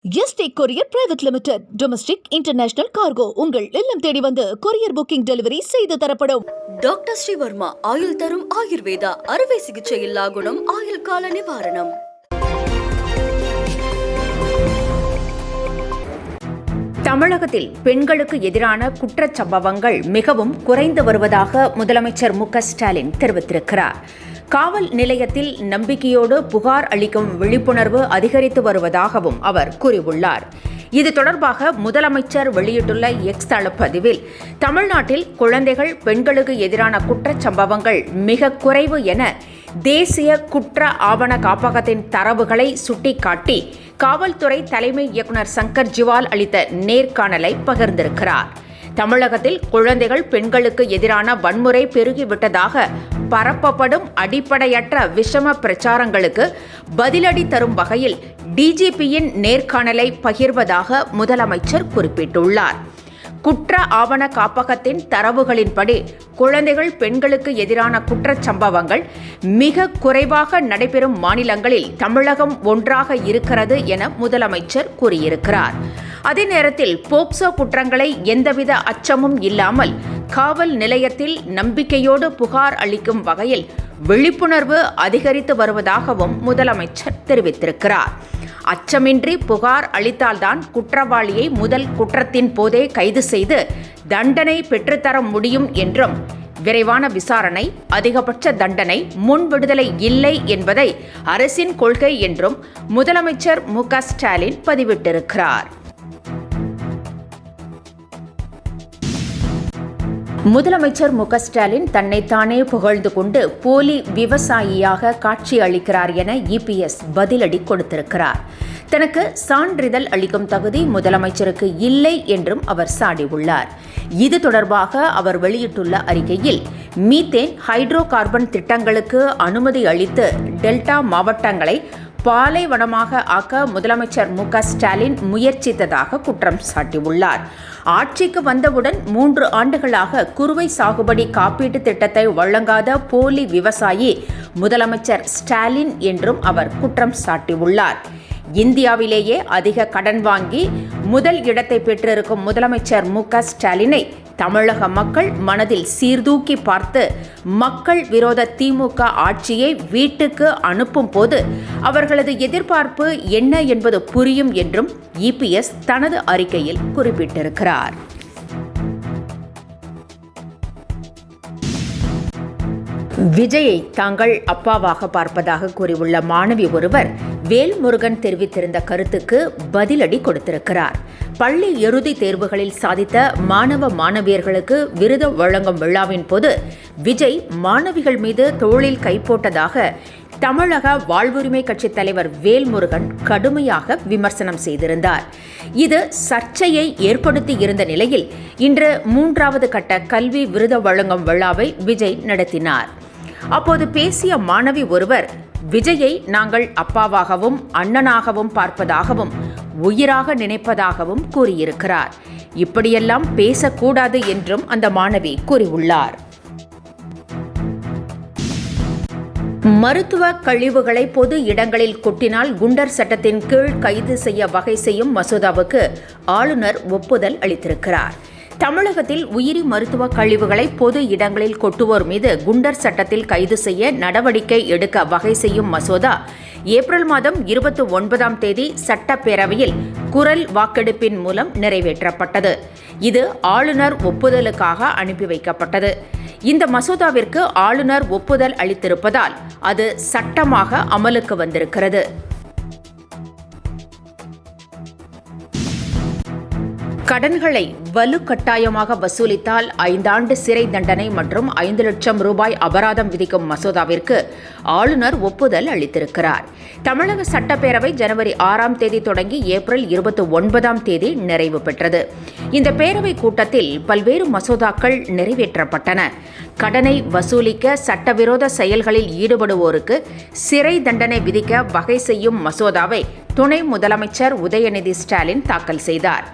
Yesterday courier private limited. Domestic international cargo உங்கள் இல்லம் தேடி வந்து கொரியர் புக்கிங் டெலிவரி செய்து தரப்படும். டாக்டர் ஸ்ரீவர்மா ஆயுள் தரும் ஆயுர்வேதா அறுவை சிகிச்சை இல்லா குணம் ஆயுள் கால நிவாரணம். தமிழகத்தில் பெண்களுக்கு எதிரான குற்றச் சம்பவங்கள் மிகவும் குறைந்து வருவதாக முதலமைச்சர் மு.க.ஸ்டாலின் தெரிவித்திருக்கிறார். காவல் நிலையத்தில் நம்பிக்கையோடு புகார் அளிக்கும் விழிப்புணர்வு அதிகரித்து வருவதாகவும் அவர் கூறியுள்ளார். இது தொடர்பாக முதலமைச்சர் வெளியிட்டுள்ள எக்ஸ் தளப்பதிவில், தமிழ்நாட்டில் குழந்தைகள், பெண்களுக்கு எதிரான குற்றச் சம்பவங்கள் மிக குறைவு என தேசிய குற்ற ஆவண காப்பகத்தின் தரவுகளை சுட்டிக்காட்டி காவல்துறை தலைமை இயக்குநர் சங்கர் ஜிவால் அளித்த நேர்காணலை பகிர்ந்திருக்கிறார். தமிழகத்தில் குழந்தைகள், பெண்களுக்கு எதிரான வன்முறை பெருகிவிட்டதாக பரப்பப்படும் அடிப்படையற்ற விஷம பிரச்சாரங்களுக்கு பதிலடி தரும் வகையில் டிஜிபியின் நேர்காணலை பகிர்வதாக முதலமைச்சர் குறிப்பிட்டுள்ளார். குற்ற ஆவண காப்பகத்தின் தரவுகளின்படி குழந்தைகள், பெண்களுக்கு எதிரான குற்றச் சம்பவங்கள் மிக குறைவாக நடைபெறும் மாநிலங்களில் தமிழகம் ஒன்றாக இருக்கிறது என முதலமைச்சர் கூறியிருக்கிறார். அதே நேரத்தில் போக்சோ குற்றங்களை எந்தவித அச்சமும் இல்லாமல் காவல் நிலையத்தில் நம்பிக்கையோடு புகார் அளிக்கும் வகையில் விழிப்புணர்வு அதிகரித்து வருவதாகவும் முதலமைச்சர் தெரிவித்திருக்கிறார். அச்சமின்றி புகார் அளித்தால்தான் குற்றவாளியை முதல் குற்றத்தின் போதே கைது செய்து தண்டனை பெற்றுத்தர முடியும் என்றும், விரைவான விசாரணை, அதிகபட்ச தண்டனை, முன் விடுதலை இல்லை என்பதை அரசின் கொள்கை என்றும் முதலமைச்சர் மு.க.ஸ்டாலின் பதிவிட்டிருக்கிறார். முதலமைச்சர் மு.க.ஸ்டாலின் தன்னைத்தானே புகழ்ந்து கொண்டு போலி விவசாயியாக காட்சி அளிக்கிறார் என இபிஎஸ் பதிலடி கொடுத்திருக்கிறார். தனக்கு சான்றிதழ் அளிக்கும் தகுதி முதலமைச்சருக்கு இல்லை என்றும் அவர் சாடியுள்ளார். இது தொடர்பாக அவர் வெளியிட்டுள்ள அறிக்கையில், மீத்தேன், ஹைட்ரோ கார்பன் திட்டங்களுக்கு அனுமதி அளித்து டெல்டா மாவட்டங்களை பாலைவனமாக ஆக்க முதலமைச்சர் மு.க.ஸ்டாலின் முயற்சித்ததாக குற்றம் சாட்டியுள்ளார். ஆட்சிக்கு வந்தவுடன் 3 ஆண்டுகளாக குறுவை சாகுபடி காப்பீட்டு திட்டத்தை வழங்காத போலி விவசாயி முதலமைச்சர் ஸ்டாலின் என்றும் அவர் குற்றம் சாட்டியுள்ளார். இந்தியாவிலேயே அதிக கடன் வாங்கி முதல் இடத்தை பெற்றிருக்கும் முதலமைச்சர் மு.க.ஸ்டாலினை தமிழக மக்கள் மனதில் சீர்தூக்கி பார்த்து மக்கள் விரோத திமுக ஆட்சியை வீட்டுக்கு அனுப்பும் போது அவர்களது எதிர்பார்ப்பு என்ன என்பது புரியும் என்றும் இபிஎஸ் தனது அறிக்கையில் குறிப்பிட்டிருக்கிறார். விஜயை தாங்கள் அப்பாவாக பார்ப்பதாக கூறியுள்ள மாணவி ஒருவர் வேல்முருகன் தெரிவித்திருந்த கருத்துக்கு பதிலடி கொடுத்திருக்கிறார். பள்ளி இறுதி தேர்வுகளில் சாதித்த மாணவ மாணவியர்களுக்கு விருது வழங்கும் விழாவின் போது விஜய் மாணவிகள் மீது தோளில் கை போட்டதாக தமிழக வாழ்வுரிமை கட்சித் தலைவர் வேல்முருகன் கடுமையாக விமர்சனம் செய்திருந்தார். இது சர்ச்சையை ஏற்படுத்தி இருந்த நிலையில் இன்று 3வது கட்ட கல்வி விருது வழங்கும் விழாவை விஜய் நடத்தினார். அப்போது பேசிய மாணவி ஒருவர், விஜயை நாங்கள் அப்பாவாகவும் அண்ணனாகவும் பார்ப்பதாகவும் உயிராக நினைப்பதாகவும் கூறியிருக்கிறார். இப்படியெல்லாம் பேசக்கூடாது என்றும் அந்த மாணவி கூறியுள்ளார். மருத்துவ கழிவுகளை பொது இடங்களில் கொட்டினால் குண்டர் சட்டத்தின் கீழ் கைது செய்ய வகை செய்யும் மசோதாவுக்கு ஆளுநர் ஒப்புதல் அளித்திருக்கிறார். தமிழகத்தில் உயிரி மருத்துவ கழிவுகளை பொது இடங்களில் கொட்டுவோர் மீது குண்டர் சட்டத்தில் கைது செய்ய நடவடிக்கை எடுக்க வகை செய்யும் மசோதா ஏப்ரல் மாதம் 29ஆம் தேதி சட்டப்பேரவையில் குரல் வாக்கெடுப்பின் மூலம் நிறைவேற்றப்பட்டது. இது ஆளுநர் ஒப்புதலுக்காக அனுப்பி வைக்கப்பட்டது. இந்த மசோதாவிற்கு ஆளுநர் ஒப்புதல் அளித்திருப்பதால் அது சட்டமாக அமலுக்கு வந்திருக்கிறது. கடன்களை வலுக்கட்டாயமாக வசூலித்தால் 5 ஆண்டு சிறை தண்டனை மற்றும் 5 லட்சம் ரூபாய் அபராதம் விதிக்கும் மசோதாவிற்கு ஆளுநர் ஒப்புதல் அளித்திருக்கிறார். தமிழக சட்டப்பேரவை ஜனவரி 6ஆம் தேதி தொடங்கி ஏப்ரல் 29ஆம் தேதி நிறைவு பெற்றது. இந்த பேரவை கூட்டத்தில் பல்வேறு மசோதாக்கள் நிறைவேற்றப்பட்டன. கடனை வசூலிக்க சட்டவிரோத செயல்களில் ஈடுபடுவோருக்கு சிறை தண்டனை விதிக்க வகை செய்யும் மசோதாவை துணை முதலமைச்சர் உதயநிதி ஸ்டாலின் தாக்கல் செய்தார்.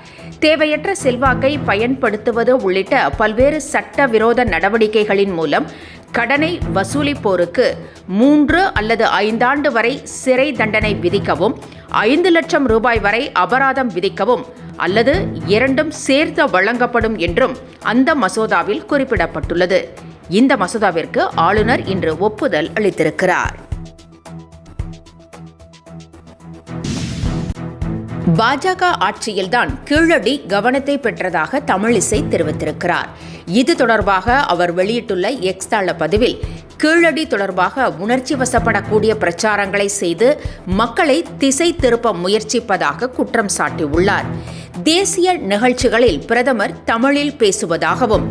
தேவையற்ற செல்வாக்கை பயன்படுத்துவது உள்ளிட்ட பல்வேறு சட்டவிரோத நடவடிக்கைகளின் மூலம் கடனை வசூலிப்போருக்கு 3 அல்லது 5 ஆண்டு வரை சிறை தண்டனை விதிக்கவும் 5 லட்சம் ரூபாய் வரை அபராதம் விதிக்கவும் அல்லது இரண்டும் சேர்த்து வழங்கப்படும் என்றும் அந்த மசோதாவில் குறிப்பிடப்பட்டுள்ளது. இந்த மசோதாவிற்கு ஆளுநர் இன்று ஒப்புதல் அளித்திருக்கிறார். பாஜக ஆட்சியில்தான் கீழடி கவனத்தை பெற்றதாக தமிழிசை தெரிவித்திருக்கிறார். இது தொடர்பாக அவர் வெளியிட்டுள்ள எக்ஸ் தள பதிவில், கீழடி தொடர்பாக உணர்ச்சி வசப்படக்கூடிய பிரச்சாரங்களை செய்து மக்களை திசை திருப்ப முயற்சிப்பதாக குற்றம் சாட்டியுள்ளார். தேசிய நிகழ்ச்சிகளில் பிரதமர் தமிழில் பேசுவதாகவும்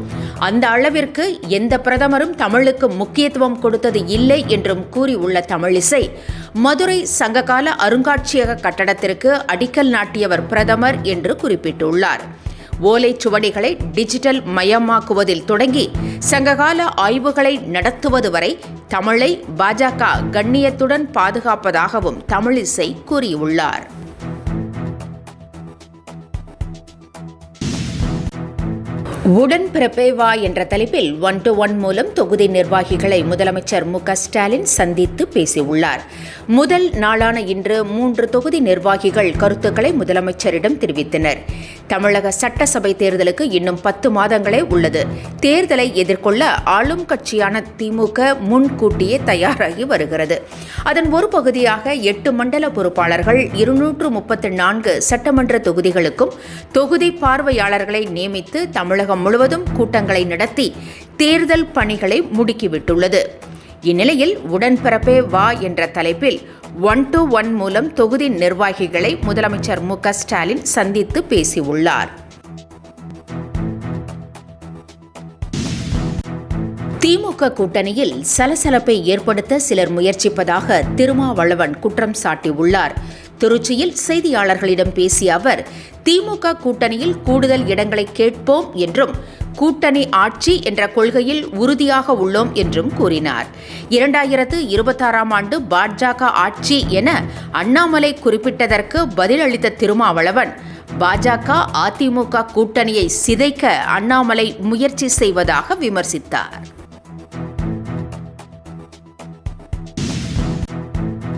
அந்த அளவிற்கு எந்த பிரதமரும் தமிழுக்கு முக்கியத்துவம் கொடுத்தது இல்லை என்றும் கூறியுள்ள தமிழிசை, மதுரை சங்ககால அருங்காட்சியக கட்டடத்திற்கு அடிக்கல் நாட்டியவர் பிரதமர் என்று குறிப்பிட்டுள்ளார். ஓலைச்சுவடிகளை டிஜிட்டல் மயமாக்குவதில் தொடங்கி சங்ககால ஆய்வுகளை நடத்துவது வரை தமிழை பாஜக கண்ணியத்துடன் பாதுகாப்பதாகவும் தமிழிசை கூறியுள்ளார். உடன்பிறப்பே வா என்ற தலைப்பில் 1-to-1 மூலம் தொகுதி நிர்வாகிகளை முதலமைச்சர் மு.க.ஸ்டாலின் சந்தித்து பேசியுள்ளார். முதல் நாளான இன்று 3 தொகுதி நிர்வாகிகள் கருத்துக்களை முதலமைச்சரிடம் தெரிவித்தனர். தமிழக சட்டசபை தேர்தலுக்கு இன்னும் 10 மாதங்களே உள்ளது. தேர்தலை எதிர்கொள்ள ஆளும் கட்சியான திமுக முன்கூட்டியே தயாராகி வருகிறது. அதன் ஒரு பகுதியாக 8 மண்டல பொறுப்பாளர்கள் 234 சட்டமன்ற தொகுதிகளுக்கும் தொகுதி பார்வையாளர்களை நியமித்து தமிழகம் முழுவதும் கூட்டங்களை நடத்தி தேர்தல் பணிகளை முடுக்கிவிட்டுள்ளது. இந்நிலையில் உடன்பிறப்பே வா என்ற தலைப்பில் 1-to-1 மூலம் தொகுதி நிர்வாகிகளை முதலமைச்சர் மு.க.ஸ்டாலின் சந்தித்து பேசியுள்ளார். திமுக கூட்டணியில் சலசலப்பை ஏற்படுத்த சிலர் முயற்சிப்பதாக திருமாவளவன் குற்றம் சாட்டியுள்ளார். திருச்சியில் செய்தியாளர்களிடம் பேசிய அவர், திமுக கூட்டணியில் கூடுதல் இடங்களை கேட்போம் என்றும் கூட்டணி ஆட்சி என்ற கொள்கையில் உறுதியாக உள்ளோம் என்றும் கூறினார். 2026ஆம் ஆண்டு பாஜக ஆட்சி என அண்ணாமலை குறிப்பிட்டதற்கு பதிலளித்த திருமாவளவன், பாஜக அதிமுக கூட்டணியை சிதைக்க அண்ணாமலை முயற்சி செய்வதாக விமர்சித்தார்.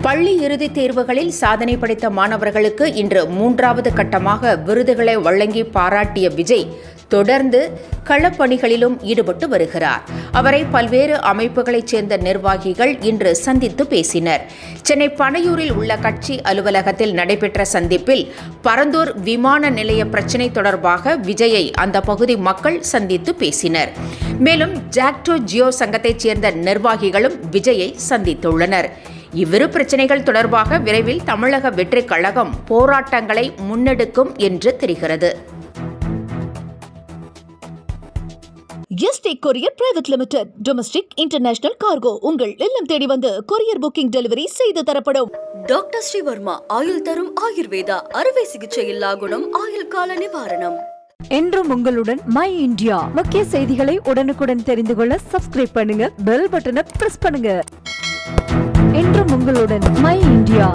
பள்ளி இறுதித் தேர்வுகளில் சாதனை படைத்த மாணவர்களுக்கு இன்று 3வது கட்டமாக விருதுகளை வழங்கி பாராட்டிய விஜய் தொடர்ந்து களப்பணிகளிலும் ஈடுபட்டு வருகிறார். அவரை பல்வேறு அமைப்புகளைச் சேர்ந்த நிர்வாகிகள் இன்று சந்தித்து பேசினர். சென்னை பனையூரில் உள்ள கட்சி அலுவலகத்தில் நடைபெற்ற சந்திப்பில் பரந்தூர் விமான நிலைய பிரச்சினை தொடர்பாக விஜயை அந்த பகுதி மக்கள் சந்தித்து பேசினர். மேலும் ஜாக்டோ ஜியோ சங்கத்தைச் சேர்ந்த நிர்வாகிகளும் விஜயை சந்தித்துள்ளனர். இவ்விரு பிரச்சினைகள் தொடர்பாக விரைவில் தமிழக வெற்றிக் கழகம் போராட்டங்களை முன்னெடுக்கும் என்று தெரிகிறது. Yesterday courier private limited domestic international cargo உங்கள் இல்லம் தேடி வந்து கொரியர் புக்கிங் டெலிவரி செய்து தரப்படும். டாக்டர் ஸ்ரீவர்மா ஆயுள் தரும் ஆயுர்வேதா அறுவை சிகிச்சை இல்லா குணம் ஆயுள் கால நிவாரணம். என்றும் உங்களுடன் மை இந்தியா. முக்கிய செய்திகளை உடனுக்குடன் தெரிந்து கொள்ள சப்ஸ்கிரைப் பண்ணுங்க, பெல் பட்டனை பிரஸ் பண்ணுங்க. என்றும் உங்களுடன் மை இந்தியா.